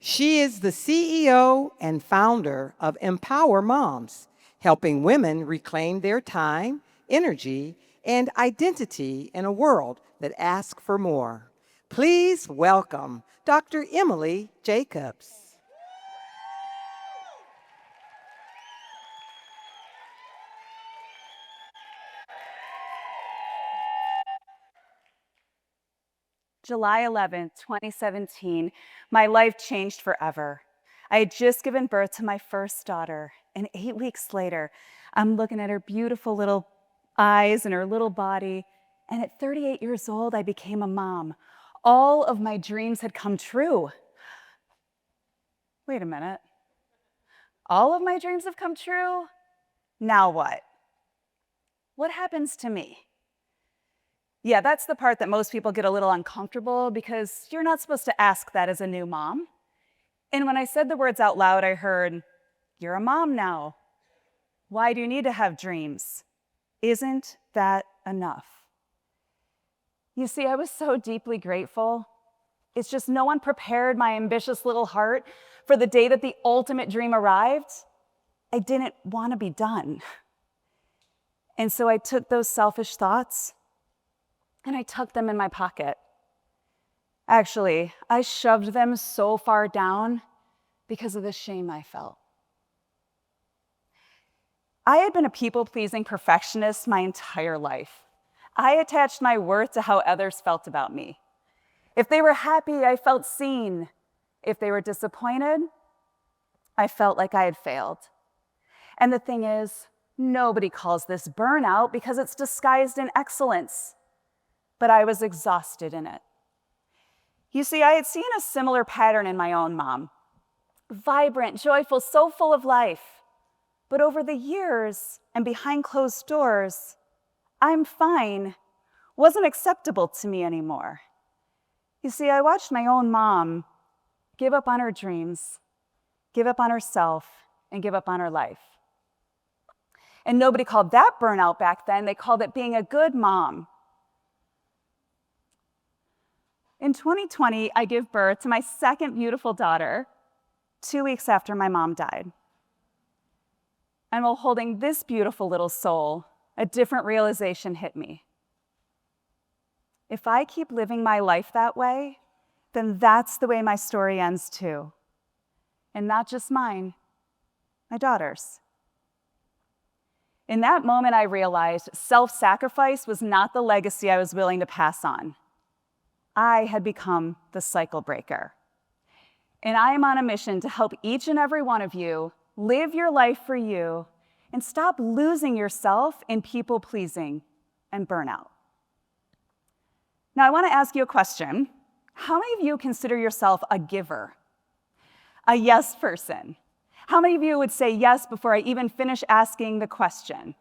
She is the CEO and founder of Empower Moms, helping women reclaim their time, energy, and identity in a world that asks for more. Please welcome Dr. Emily Jacobs. July 11th, 2017, my life changed forever. I had just given birth to my first daughter, and 8 weeks later, I'm looking at her beautiful little eyes and her little body, and at 38 years old, I became a mom. All of my dreams had come true. Wait a minute. All of my dreams have come true? Now what? What happens to me? Yeah, that's the part that most people get a little uncomfortable because you're not supposed to ask that as a new mom. And when I said the words out loud, I heard, "You're a mom now. Why do you need to have dreams? Isn't that enough?" You see, I was so deeply grateful. It's just no one prepared my ambitious little heart for the day that the ultimate dream arrived. I didn't want to be done. And so I took those selfish thoughts and I tucked them in my pocket. Actually, I shoved them so far down because of the shame I felt. I had been a people-pleasing perfectionist my entire life. I attached my worth to how others felt about me. If they were happy, I felt seen. If they were disappointed, I felt like I had failed. And the thing is, nobody calls this burnout because it's disguised in excellence. But I was exhausted in it. You see, I had seen a similar pattern in my own mom. Vibrant, joyful, so full of life. But over the years and behind closed doors, "I'm fine" wasn't acceptable to me anymore. You see, I watched my own mom give up on her dreams, give up on herself, and give up on her life. And nobody called that burnout back then. They called it being a good mom. In 2020, I gave birth to my second beautiful daughter, 2 weeks after my mom died. And while holding this beautiful little soul, a different realization hit me. If I keep living my life that way, then that's the way my story ends too. And not just mine, my daughter's. In that moment, I realized self-sacrifice was not the legacy I was willing to pass on. I had become the cycle breaker. And I am on a mission to help each and every one of you live your life for you and stop losing yourself in people-pleasing and burnout. Now, I want to ask you a question. How many of you consider yourself a giver? A yes person? How many of you would say yes before I even finish asking the question?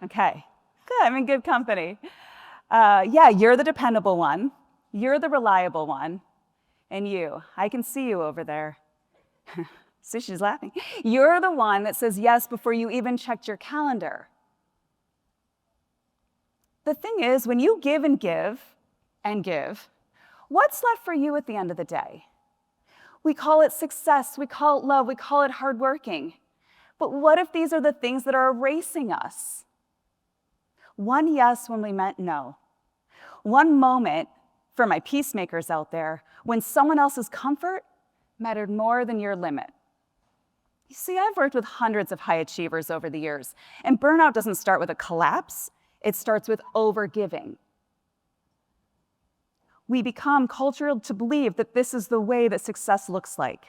Okay, good, I'm in good company. Yeah, you're the dependable one. You're the reliable one. And you, I can see you over there. See, she's laughing. You're the one that says yes before you even checked your calendar. The thing is, when you give and give and give, what's left for you at the end of the day? We call it success, we call it love, we call it hardworking. But what if these are the things that are erasing us? One yes when we meant no. One moment, for my peacemakers out there, when someone else's comfort mattered more than your limit. You see, I've worked with hundreds of high achievers over the years, and burnout doesn't start with a collapse, it starts with overgiving. We become cultured to believe that this is the way that success looks like.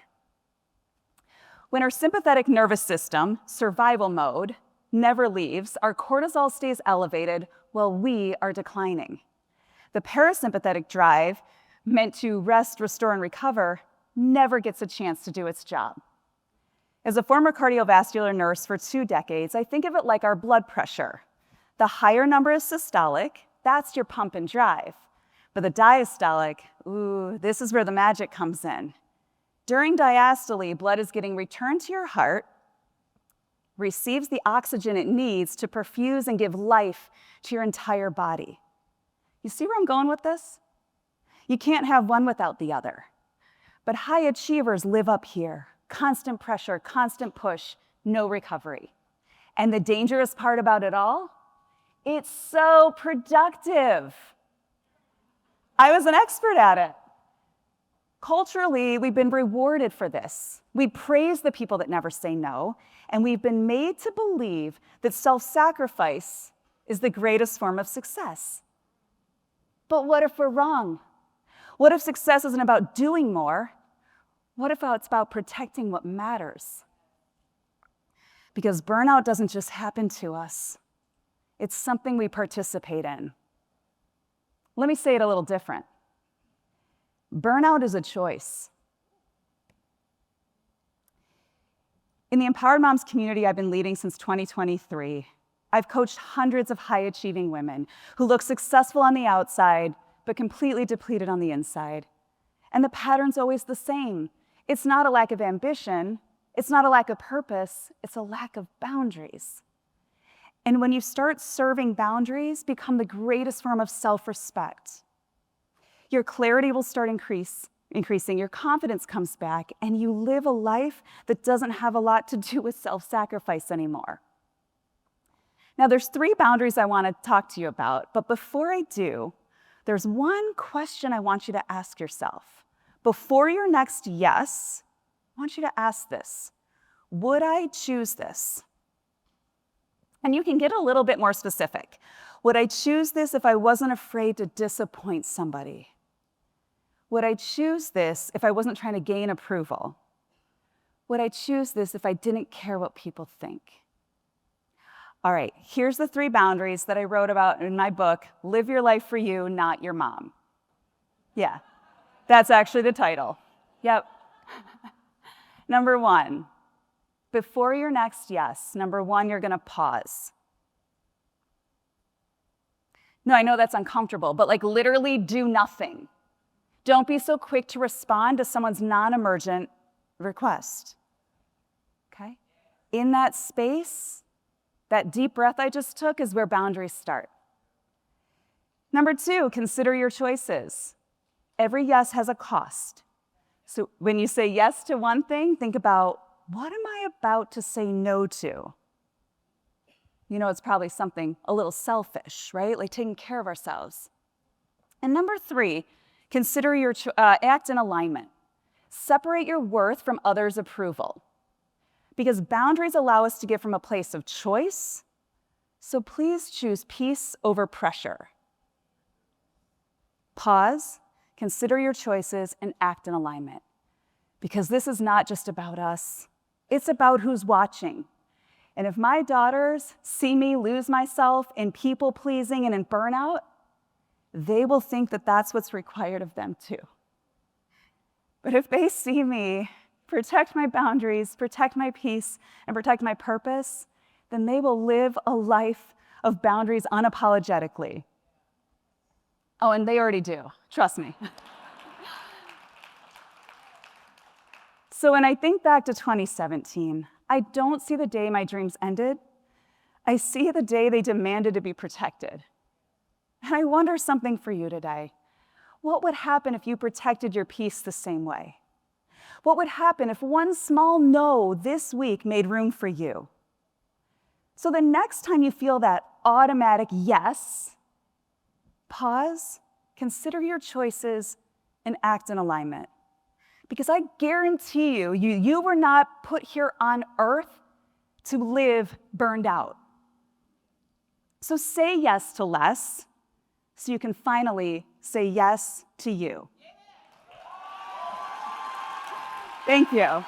When our sympathetic nervous system, survival mode, never leaves, our cortisol stays elevated while we are declining. The parasympathetic drive, meant to rest, restore, and recover, never gets a chance to do its job. As a former cardiovascular nurse for 2 decades, I think of it like our blood pressure. The higher number is systolic, that's your pump and drive. But the diastolic, this is where the magic comes in. During diastole, blood is getting returned to your heart, receives the oxygen it needs to perfuse and give life to your entire body. You see where I'm going with this? You can't have one without the other. But high achievers live up here. Constant pressure, constant push, no recovery. And the dangerous part about it all, it's so productive. I was an expert at it. Culturally, we've been rewarded for this. We praise the people that never say no, and we've been made to believe that self-sacrifice is the greatest form of success. But what if we're wrong? What if success isn't about doing more? What if it's about protecting what matters? Because burnout doesn't just happen to us. It's something we participate in. Let me say it a little different. Burnout is a choice. In the Empowered Moms community I've been leading since 2023, I've coached hundreds of high-achieving women who look successful on the outside, but completely depleted on the inside. And the pattern's always the same. It's not a lack of ambition, it's not a lack of purpose, it's a lack of boundaries. And when you start serving boundaries, become the greatest form of self-respect. Your clarity will start increasing, your confidence comes back, and you live a life that doesn't have a lot to do with self-sacrifice anymore. Now, there's 3 boundaries I want to talk to you about, but before I do, there's one question I want you to ask yourself. Before your next yes, I want you to ask this: would I choose this? And you can get a little bit more specific. Would I choose this if I wasn't afraid to disappoint somebody? Would I choose this if I wasn't trying to gain approval? Would I choose this if I didn't care what people think? All right, here's the 3 boundaries that I wrote about in my book, Live Your Life for You, Not Your Mom. Yeah, that's actually the title. Yep. Number 1, before your next yes, number 1, you're gonna pause. No, I know that's uncomfortable, but like literally do nothing. Don't be so quick to respond to someone's non-emergent request, okay? In that space, that deep breath I just took is where boundaries start. Number 2, consider your choices. Every yes has a cost. So when you say yes to one thing, think about, what am I about to say no to? You know, it's probably something a little selfish, right? Like taking care of ourselves. And number 3, consider your act in alignment. Separate your worth from others' approval. Because boundaries allow us to give from a place of choice, so please choose peace over pressure. Pause, consider your choices, and act in alignment. Because this is not just about us, it's about who's watching. And if my daughters see me lose myself in people-pleasing and in burnout, they will think that that's what's required of them too. But if they see me protect my boundaries, protect my peace, and protect my purpose, then they will live a life of boundaries unapologetically. Oh, and they already do, trust me. So when I think back to 2017, I don't see the day my dreams ended. I see the day they demanded to be protected. And I wonder something for you today. What would happen if you protected your peace the same way? What would happen if one small no this week made room for you? So the next time you feel that automatic yes, pause, consider your choices, and act in alignment. Because I guarantee you, you were not put here on earth to live burned out. So say yes to less, so you can finally say yes to you. Thank you.